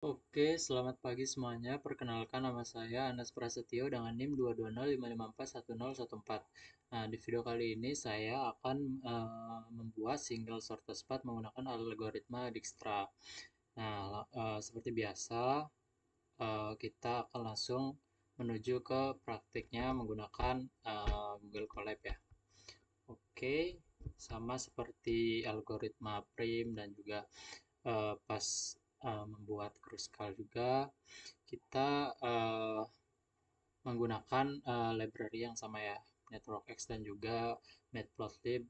Oke, selamat pagi semuanya. Perkenalkan nama saya Anas Prasetyo dengan NIM 22055410114. Nah, di video kali ini saya akan membuat single shortest path menggunakan algoritma Dijkstra. Nah, seperti biasa, kita akan langsung menuju ke praktiknya menggunakan Google Colab ya. Oke, sama seperti algoritma prim dan juga pas membuat Kruskal juga kita menggunakan library yang sama ya, NetworkX dan juga matplotlib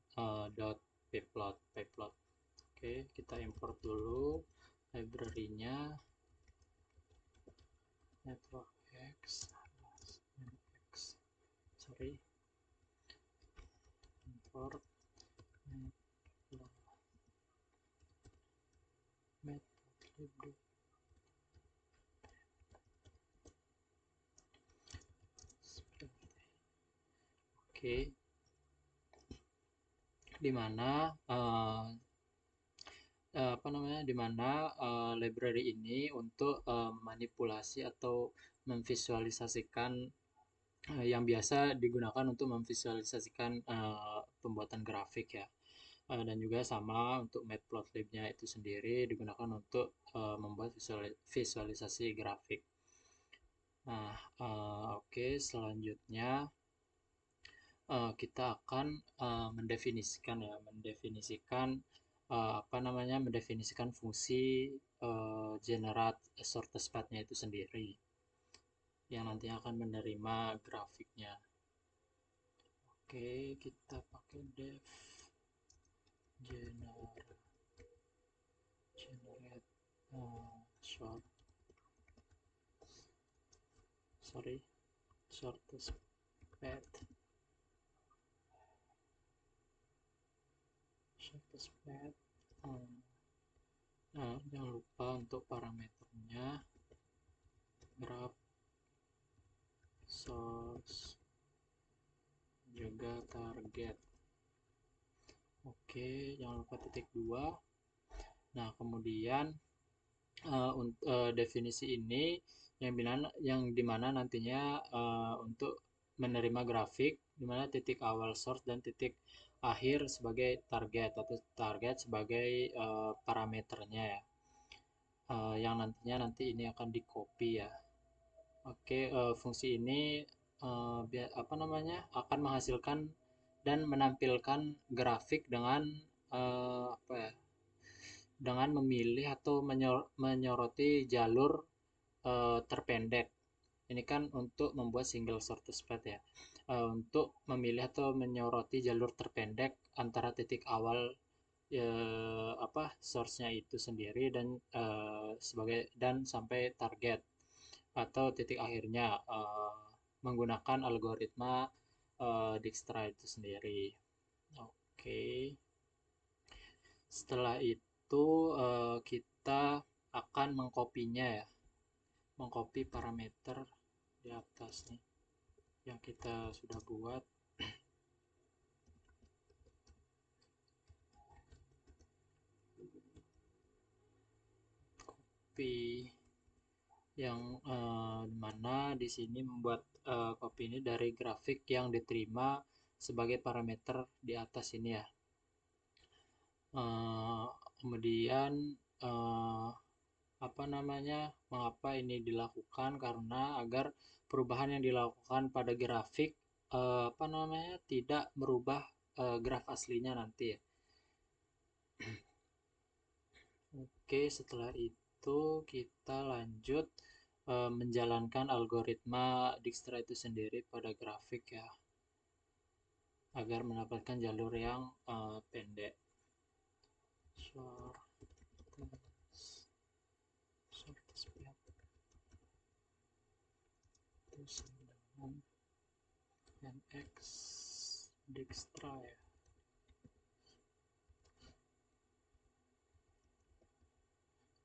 .pyplot. Oke, kita import dulu library-nya NetworkX. Sorry, import matplotlib. Oke, di mana apa namanya, di mana library ini untuk manipulasi atau memvisualisasikan yang biasa digunakan untuk memvisualisasikan pembuatan grafik ya. Dan juga sama untuk matplotlib-nya itu sendiri digunakan untuk membuat visualisasi grafik. Nah, oke, selanjutnya kita akan mendefinisikan apa namanya, mendefinisikan fungsi generate shortest path-nya itu sendiri yang nantinya akan menerima grafiknya. Oke, kita pakai def generate short sorry shortest path nah, jangan lupa untuk parameternya graph source juga target. Oke, jangan lupa titik 2. Nah, kemudian definisi ini yang dimana nantinya untuk menerima grafik dimana titik awal source dan titik akhir sebagai target atau target sebagai parameternya ya, yang nantinya ini akan di copy ya. Oke, fungsi ini apa namanya, akan menghasilkan dan menampilkan grafik dengan apa ya, dengan memilih atau menyoroti jalur terpendek. Ini kan untuk membuat single shortest path ya. Untuk memilih atau menyoroti jalur terpendek antara titik awal apa source-nya itu sendiri dan sebagai dan sampai target atau titik akhirnya menggunakan algoritma Dijkstra itu sendiri. Oke. Setelah itu kita akan mengkopinya ya, mengcopy parameter di atas nih yang kita sudah buat. Copy yang mana di sini membuat copy ini dari grafik yang diterima sebagai parameter di atas ini ya. Kemudian eh, apa namanya, mengapa ini dilakukan, karena agar perubahan yang dilakukan pada grafik apa namanya, tidak merubah graf aslinya nanti ya. Oke, setelah itu kita lanjut menjalankan algoritma Dijkstra itu sendiri pada grafik ya, agar mendapatkan jalur yang pendek. Shortest path itu dengan nx Dijkstra ya.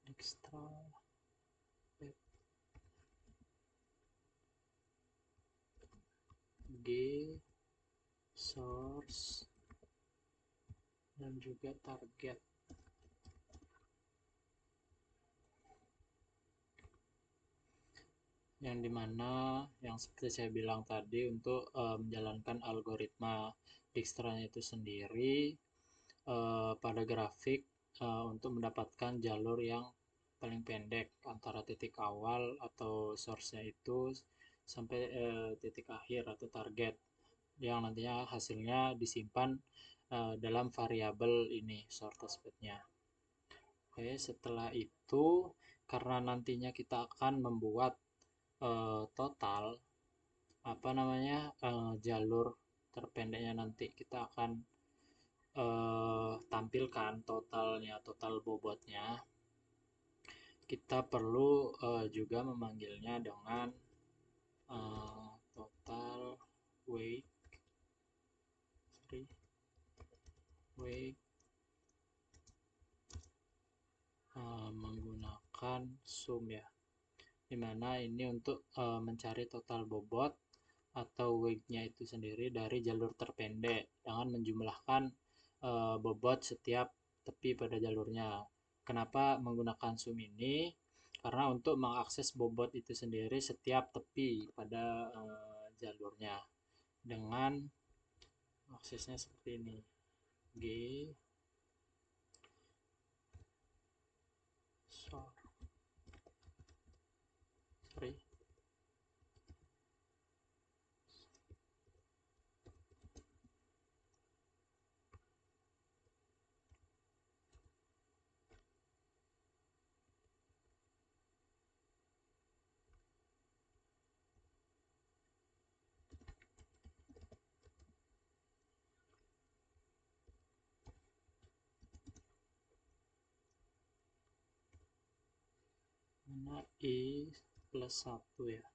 Dijkstra G source dan juga target. yang dimana yang seperti saya bilang tadi untuk menjalankan algoritma Dijkstra itu sendiri pada grafik untuk mendapatkan jalur yang paling pendek antara titik awal atau source-nya itu sampai titik akhir atau target yang nantinya hasilnya disimpan dalam variabel ini shortest path-nya. Oke, setelah itu karena nantinya kita akan membuat total apa namanya jalur terpendeknya, nanti kita akan tampilkan totalnya, total bobotnya. Kita perlu juga memanggilnya dengan total weight, weight menggunakan sum ya, dimana ini untuk mencari total bobot atau weight-nya itu sendiri dari jalur terpendek dengan menjumlahkan bobot setiap tepi pada jalurnya. Kenapa menggunakan sum ini? Karena untuk mengakses bobot itu sendiri setiap tepi pada jalurnya dengan aksesnya seperti ini. G sorry mana I plus 1 ya.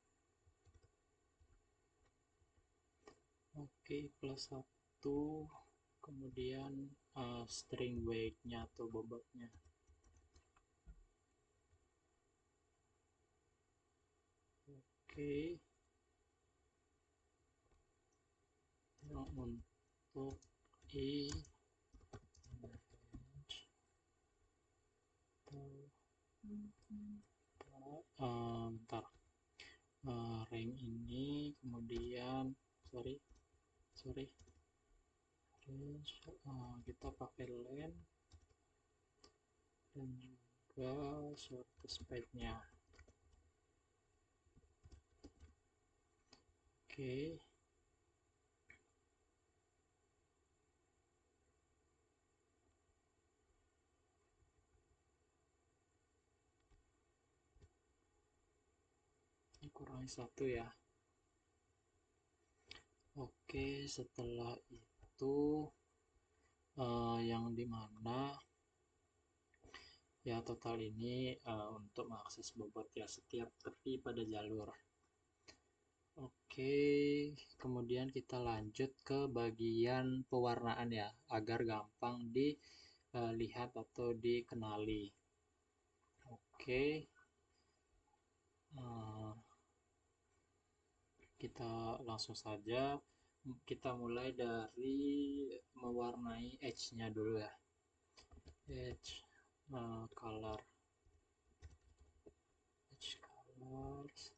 Oke, plus 1, kemudian string weight-nya atau bobotnya. Oke, yang untuk I bentar, rank ini, kemudian sorry range, kita pakai len dan juga shortest path-nya. Oke, kurangi 1 ya. Oke, setelah itu yang dimana ya total ini untuk mengakses bobot ya setiap tepi pada jalur. Oke, kemudian kita lanjut ke bagian pewarnaan ya, agar gampang dilihat atau dikenali. Oke, kita langsung saja, kita mulai dari mewarnai edge-nya dulu ya. Edge color, edge colors.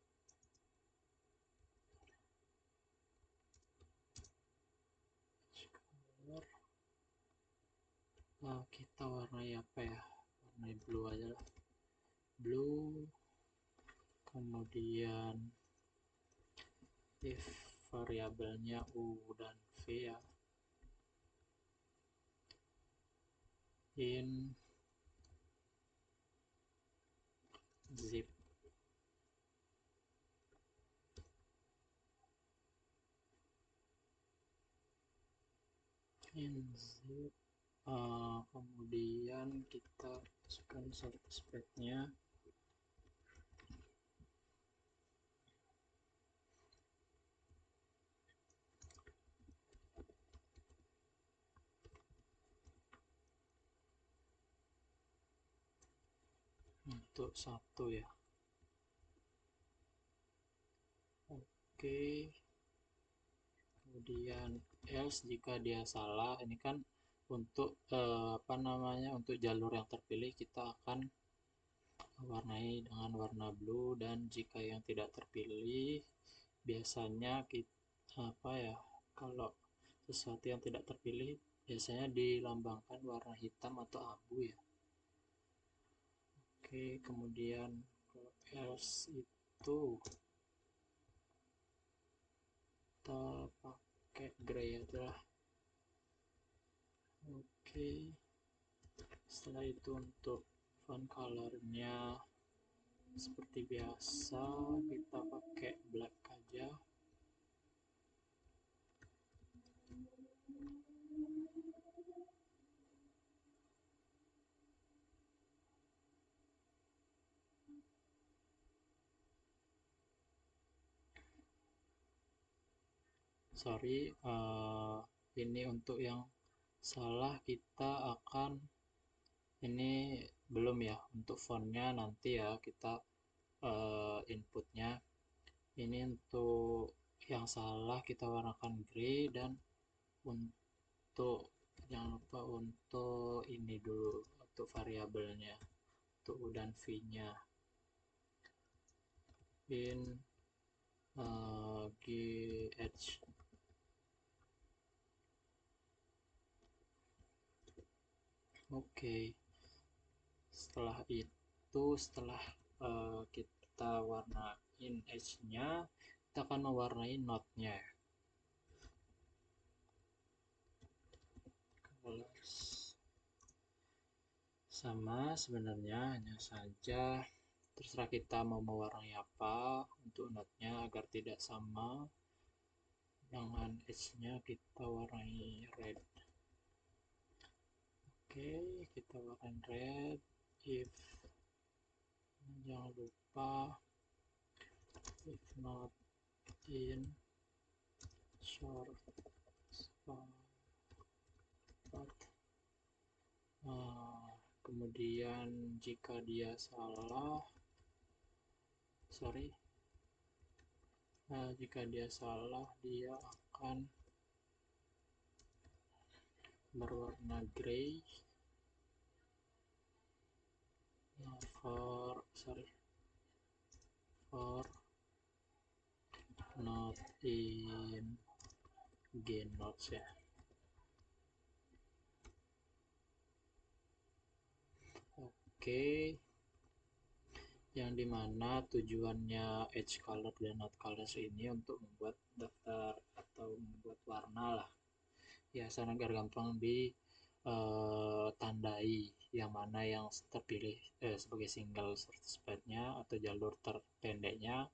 Kita warnai apa ya, warnai blue aja lah, blue. Kemudian if variabelnya u dan v ya, in zip, kemudian kita masukkan source path-nya. Untuk 1 ya. Oke, kemudian else jika dia salah. Ini kan untuk apa namanya, untuk jalur yang terpilih kita akan warnai dengan warna blue, dan jika yang tidak terpilih biasanya kita apa ya, kalau sesuatu yang tidak terpilih biasanya dilambangkan warna hitam atau abu ya. Oke, kemudian kalau else itu kita pakai gray aja lah. Oke, setelah itu untuk font colornya seperti biasa kita pakai black aja. Sorry, ini untuk yang salah kita akan, ini belum ya, untuk fontnya nanti ya kita inputnya. Ini untuk yang salah kita warnakan gray, dan untuk jangan lupa untuk ini dulu, untuk variabelnya, untuk U dan V-nya in gh. Oke, setelah kita warnain edge-nya, kita akan mewarnai node-nya. Colors sama sebenarnya, hanya saja terserah kita mau mewarnai apa. Untuk node-nya agar tidak sama dengan edge-nya, kita warnai red. Oke, kita warnai red. If jangan lupa if not in short part. Kemudian jika dia salah, jika dia salah dia akan berwarna gray for not in gain nodes ya. Oke, yang dimana tujuannya edge color dan node colors ini untuk membuat daftar atau membuat warna lah ya, sana agar gampang ditandai yang mana yang terpilih sebagai single source path-nya atau jalur terpendeknya,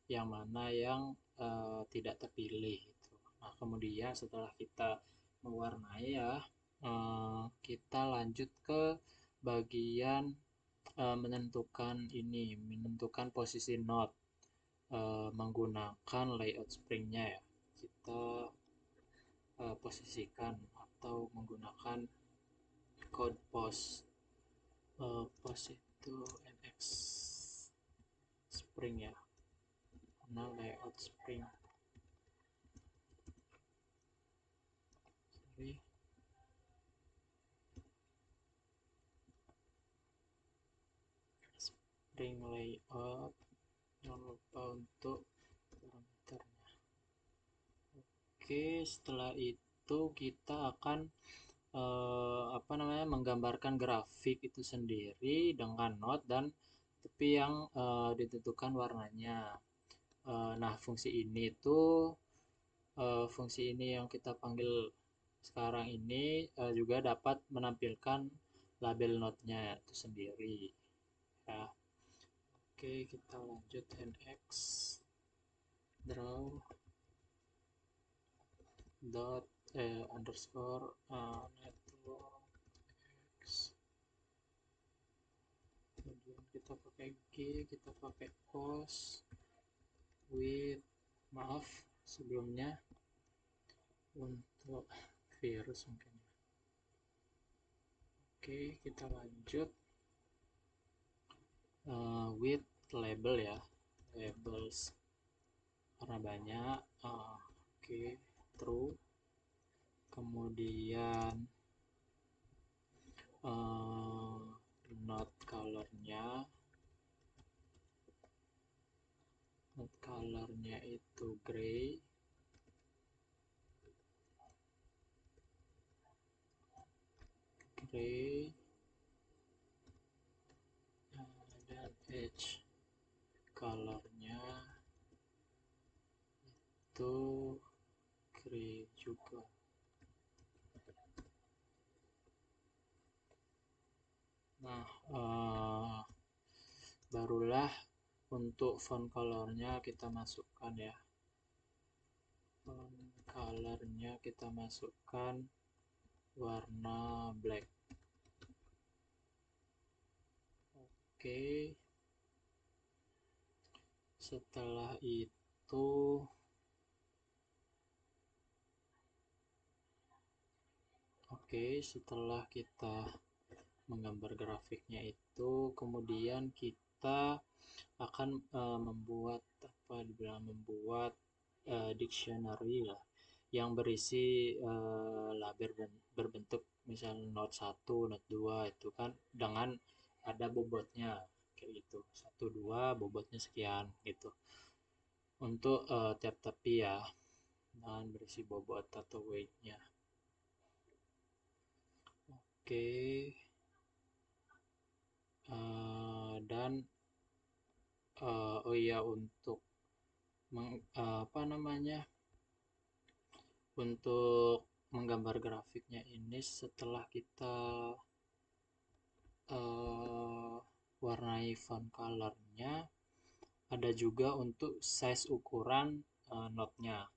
yang mana yang tidak terpilih gitu. Nah, kemudian setelah kita mewarnai ya, kita lanjut ke bagian menentukan posisi node menggunakan layout springnya ya. Kita posisikan atau menggunakan code post itu nx spring ya, karena layout spring. Sorry. Spring layout, jangan lupa untuk parameternya. Oke, setelah itu kita akan menggambarkan grafik itu sendiri dengan node dan tepi yang ditentukan warnanya. Nah, fungsi ini yang kita panggil sekarang ini juga dapat menampilkan label node-nya itu sendiri ya. Oke, kita lanjut nx draw dot underscore network x. Kemudian kita pakai kita pakai post with, maaf sebelumnya untuk virus mungkin. Oke, kita lanjut with label ya, labels karena banyak. Oke, true. Kemudian node colornya colornya itu gray, dan edge colornya itu gray juga. Nah, barulah untuk font colornya kita masukkan ya. Font colornya kita masukkan warna black. Oke. Setelah itu setelah kita menggambar grafiknya itu, kemudian kita akan membuat dictionary lah yang berisi label berbentuk misalnya note 1, note 2 itu kan dengan ada bobotnya kayak gitu. 1, 2 bobotnya sekian gitu. Untuk tiap tepi ya, dan berisi bobot atau weight-nya. Oke. Dan oh iya, untuk untuk menggambar grafiknya ini, setelah kita warnai font colornya, ada juga untuk size ukuran note-nya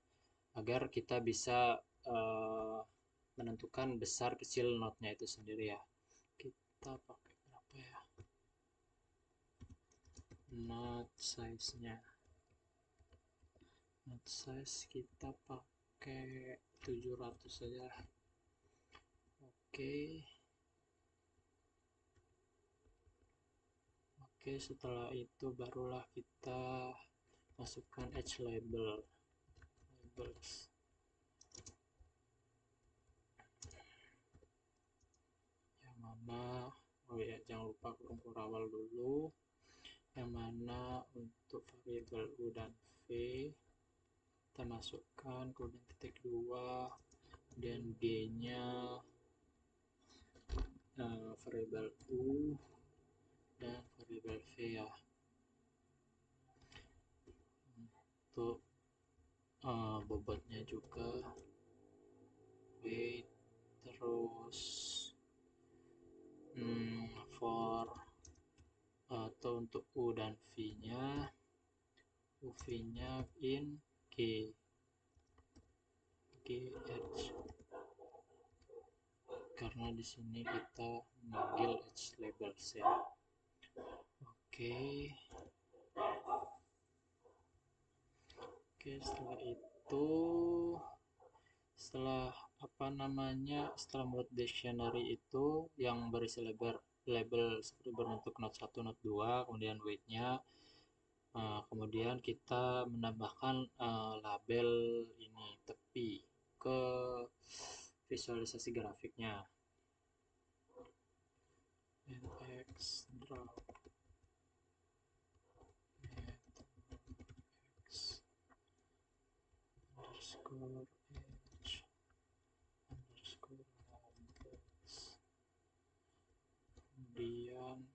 agar kita bisa menentukan besar kecil note-nya itu sendiri ya. Kita pakai berapa ya note size-nya? Note size kita pakai 700 saja. Oke, setelah itu barulah kita masukkan edge labels. Yang mana, oh ya, jangan lupa kurung kurawal dulu. Yang mana untuk variabel U dan V kita masukkan, kemudian titik 2, kemudian G-nya variabel U dan variabel V ya. Untuk bobotnya juga weight, terus for atau untuk U dan V-nya, UV-nya in edge, karena di sini kita memanggil edge labels ya. Oke, setelah itu, setelah membuat dictionary itu yang berisi label seperti berbentuk note 1, note 2, kemudian weight-nya, kemudian kita menambahkan label ini tepi ke visualisasi grafiknya. NX draw underscore edge underscore labels. Kemudian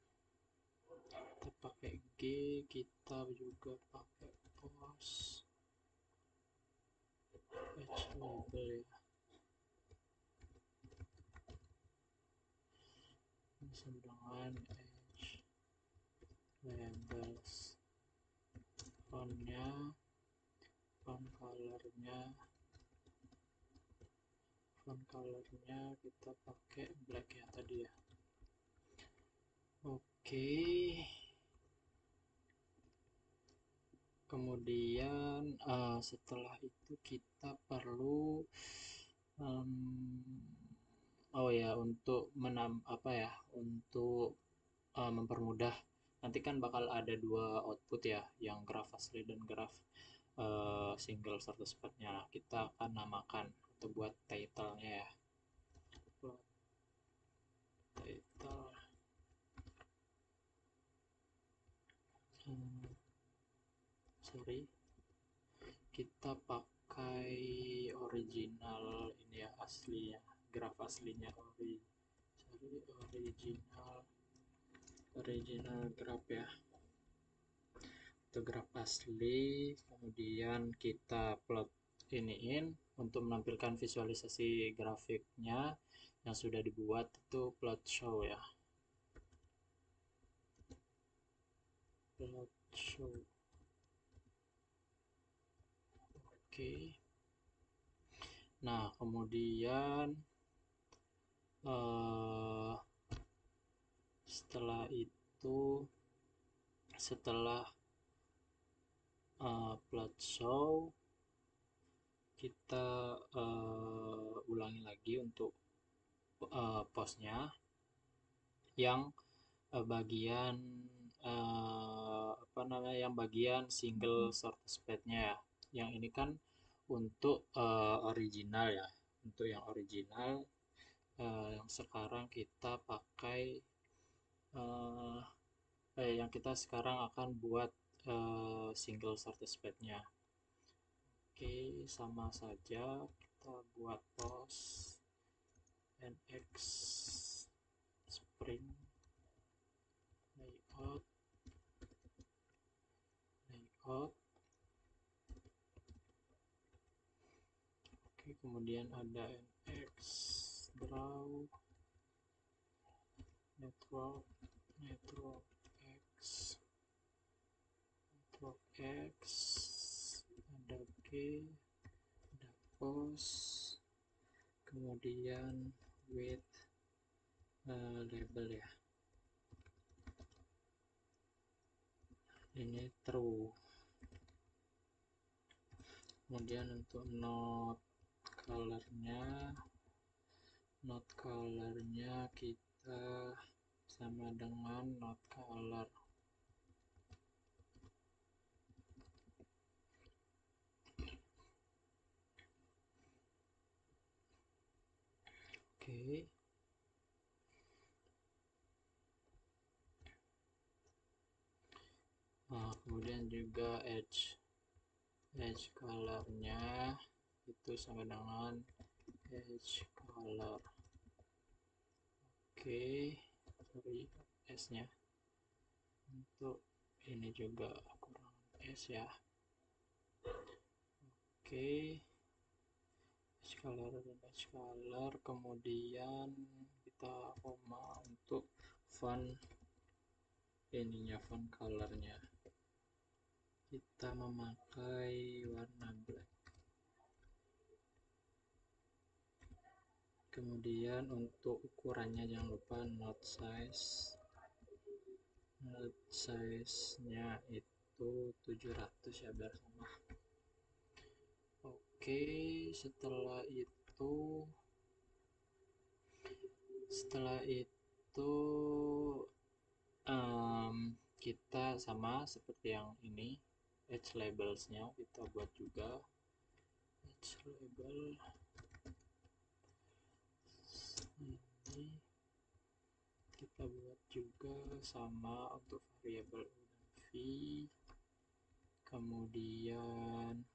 kita pakai G, kita juga pakai post edge label ya. Sama dengan edge labels. Fontnya, font colornya kita pakai black ya tadi ya. Oke. Kemudian setelah itu kita perlu untuk mempermudah, nanti kan bakal ada 2 output ya, yang graph asli dan graph single serta spreadnya. Kita akan namakan atau buat title-nya ya. Title sorry, kita pakai original ini ya, aslinya, graf aslinya, original graf ya, itu graf asli. Kemudian kita plot iniin untuk menampilkan visualisasi grafiknya yang sudah dibuat, itu plot show ya, plot show. Oke. Nah, kemudian eh, setelah itu, setelah plot show, kita ulangi lagi untuk postnya yang bagian apa namanya, yang bagian single short spread-nya ya. Yang ini kan untuk original ya, untuk yang original yang sekarang kita pakai eh, yang kita sekarang akan buat single short spread-nya. Oke, sama saja kita buat post nx spring layout, layout. Oke, kemudian ada nx draw, network, network x, network x, ada g, ada post, kemudian with label ya, ini true. Kemudian untuk node colornya kita sama dengan node color. Oke. Nah, kemudian juga edge colornya itu sama dengan edge color. Oke, sorry S nya untuk ini juga kurang S ya. Oke, edge color dan edge color, kemudian kita koma untuk font ininya, font colornya kita memakai warna black. Kemudian untuk ukurannya jangan lupa node size-nya itu 700 ya, biar sama. Oke, setelah itu kita sama seperti yang ini, edge labels-nya kita buat juga. Edge label ini kita buat juga sama untuk variabel u dan v. Kemudian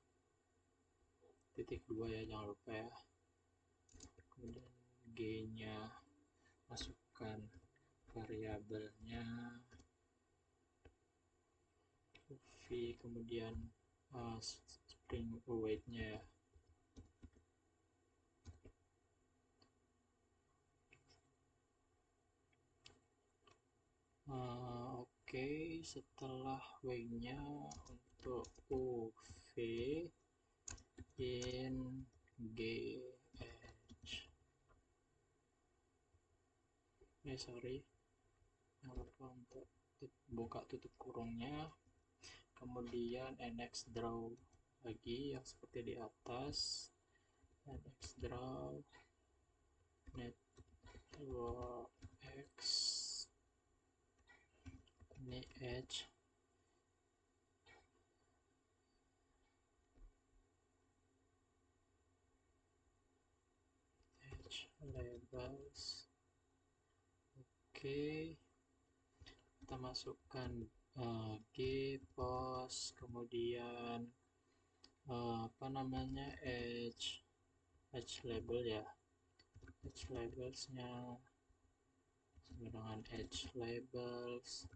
titik 2 ya, jangan lupa ya. Kemudian g nya masukkan variabelnya v, kemudian spring await nya ya. Oke, setelah w-nya untuk uv in gh, sorry, jangan lupa untuk buka tutup kurungnya. Kemudian nx draw lagi yang seperti di atas, nx draw network x, ini edge labels. Oke, kita masukkan g post, kemudian apa namanya, edge label ya, edge labelsnya sama dengan edge labels,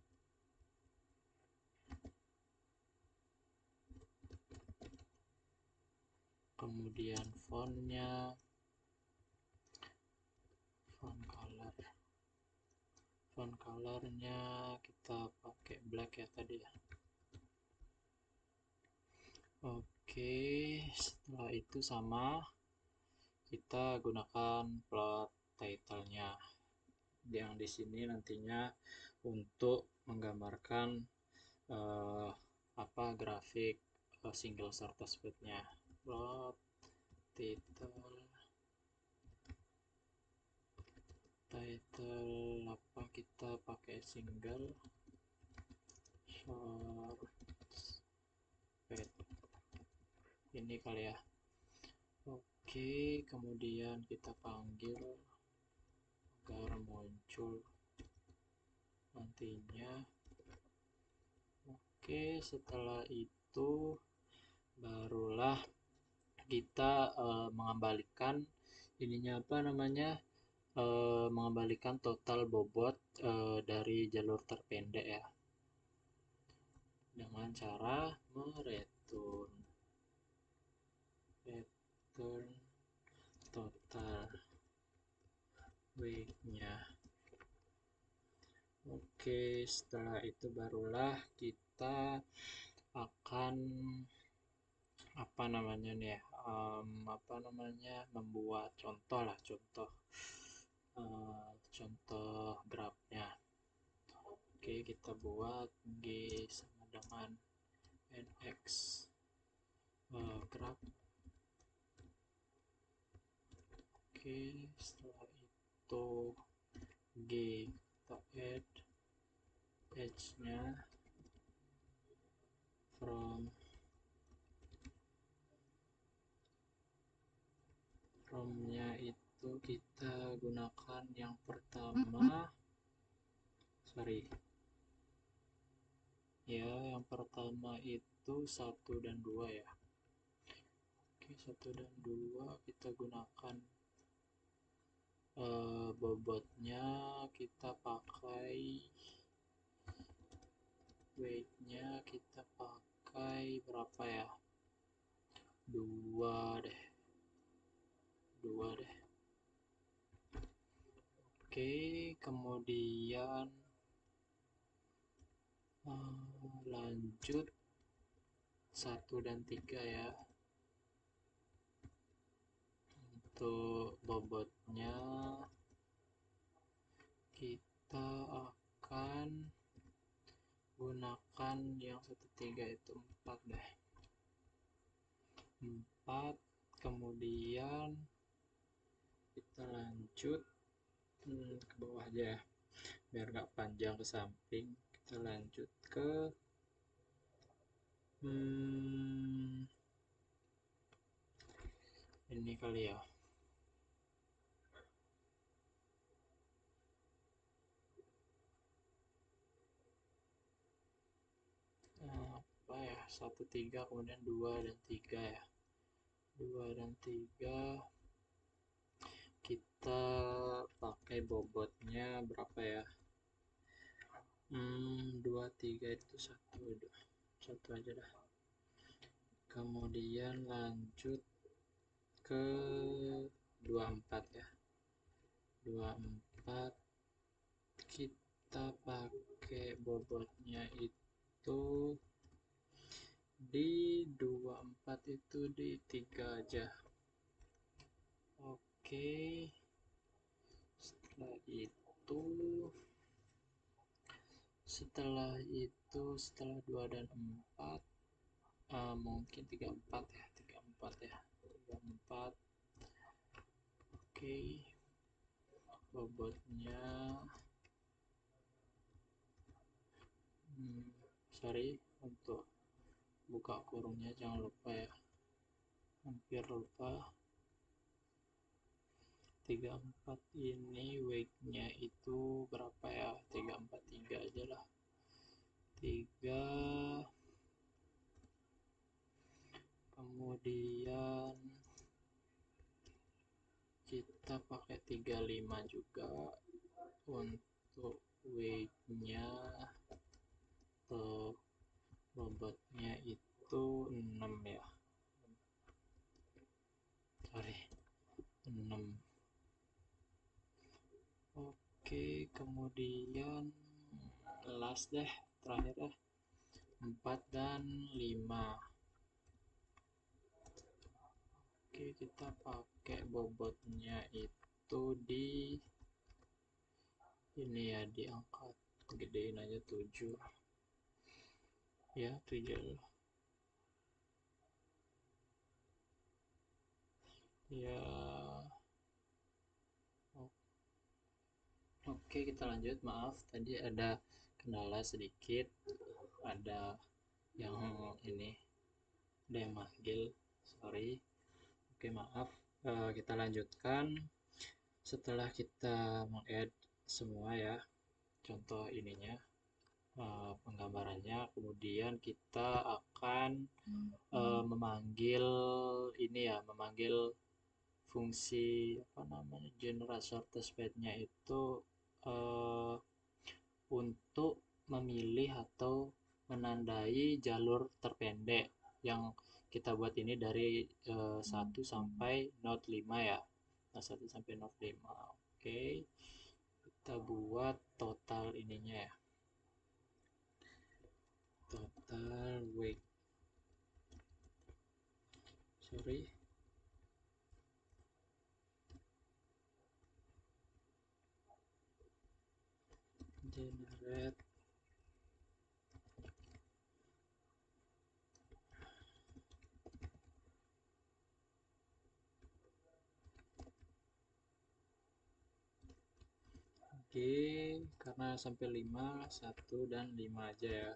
kemudian fontnya, font color, font colornya kita pakai black ya tadi ya. Oke, setelah itu sama kita gunakan plot title-nya yang di sini nantinya untuk menggambarkan eh, apa grafik single sort tersebutnya. Plot title apa, kita pakai single sort ini kali ya. Oke, kemudian kita panggil agar muncul nantinya. Oke, setelah itu barulah kita mengembalikan ininya apa namanya, mengembalikan total bobot dari jalur terpendek ya, dengan cara mereturn total weight-nya. Oke, setelah itu barulah kita akan apa namanya nih ya, apa namanya, membuat contoh lah, contoh grafnya. Oke, kita buat G sama dengan NX graph. Oke, setelah itu G kita add edge-nya from-nya itu kita gunakan yang pertama, sorry ya, yang pertama itu 1 dan 2 ya. Oke, 1 dan 2 kita gunakan bobotnya kita pakai, weight-nya kita pakai berapa ya, 2 deh, 2 deh. Oke, kemudian lanjut 1 dan 3 ya. Untuk bobotnya kita akan gunakan yang 1/3 itu 4 deh, 4. Kemudian kita lanjut ke bawah aja biar gak panjang ke samping. Kita lanjut ke ini kali ya, apa ya, 1/3 kemudian 2 dan 3 ya, 2 dan 3 kita pakai bobotnya berapa ya, 2 3 itu satu aja dah. Kemudian lanjut ke 24 ya, 24 kita pakai bobotnya itu di 24 itu di 3 aja. Oke, setelah 2 dan 4 mungkin 34 ya, 34 ya, 34. Oke, bobotnya sorry untuk buka kurungnya jangan lupa ya, hampir lupa. 34 ini weight-nya itu berapa ya, 343 aja lah, 3. kemudian kita pakai 35 juga untuk weight-nya atau bobotnya itu 6 ya, sorry 6. Oke, kemudian last deh, terakhir deh, 4 dan 5. Oke, kita pakai bobotnya itu di ini ya, diangkat gedein aja 7 ya, 7 ya. Oke, kita lanjut. Maaf, tadi ada kendala sedikit, ada yang ini, ada yang manggil, sorry. Oke, maaf. Kita lanjutkan setelah kita meng-add semua ya, contoh ininya, penggambarannya. Kemudian kita akan memanggil ini ya, memanggil fungsi apa namanya, generate shortest path-nya itu uh, untuk memilih atau menandai jalur terpendek yang kita buat ini dari 1 sampai node 5 ya. Nah, 1 sampai node 5. Oke. Kita buat total ininya ya. Total weight. Sorry. Generate. Oke, karena sampai 5, 1 dan 5 aja ya.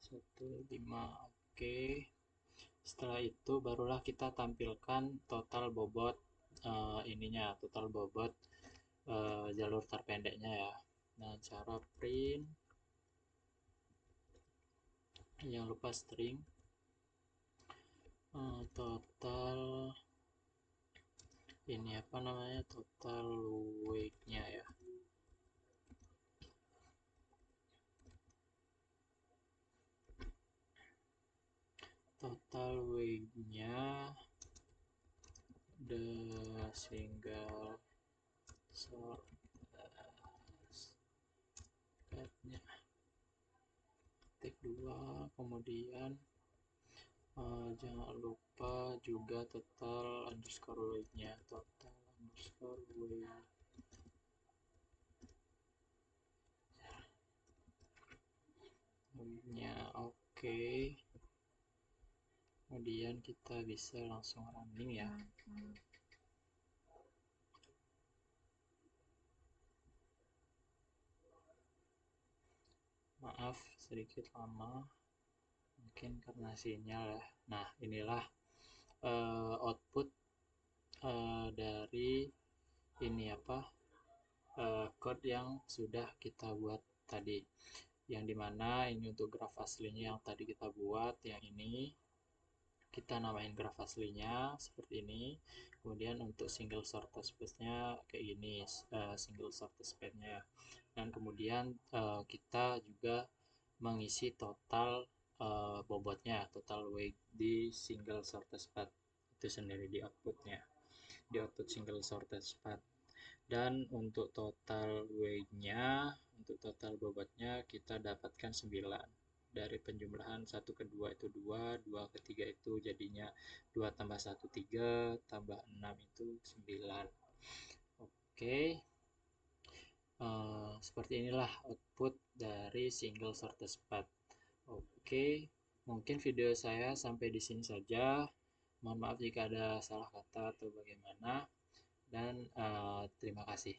1, 5. Oke. Setelah itu barulah kita tampilkan total bobot ininya, total bobot jalur terpendeknya ya. Nah, cara print, jangan lupa string total ini apa namanya, total weight-nya ya. Total weight-nya the single sort nya ketik 2, kemudian jangan lupa juga total underscore weight-nya, total underscore weight-nya. Oke, kemudian kita bisa langsung running ya. Maaf sedikit lama, mungkin karena sinyal ya. Nah, inilah output dari ini apa, code yang sudah kita buat tadi, yang dimana ini untuk graf aslinya yang tadi kita buat, yang ini kita namain graf aslinya seperti ini. Kemudian untuk single shortest path-nya kayak gini, single shortest path-nya. Dan kemudian kita juga mengisi total bobotnya, total weight di single shortest path itu sendiri di outputnya, di output single shortest path. Dan untuk total weight-nya, untuk total bobotnya kita dapatkan 9. Dari penjumlahan 1 ke 2 itu 2, 2 ke 3 itu jadinya 2 tambah 1, 3, tambah 6 itu 9. Oke, seperti inilah output dari single shortest path. Oke, mungkin video saya sampai di sini saja. Mohon maaf jika ada salah kata atau bagaimana, dan terima kasih.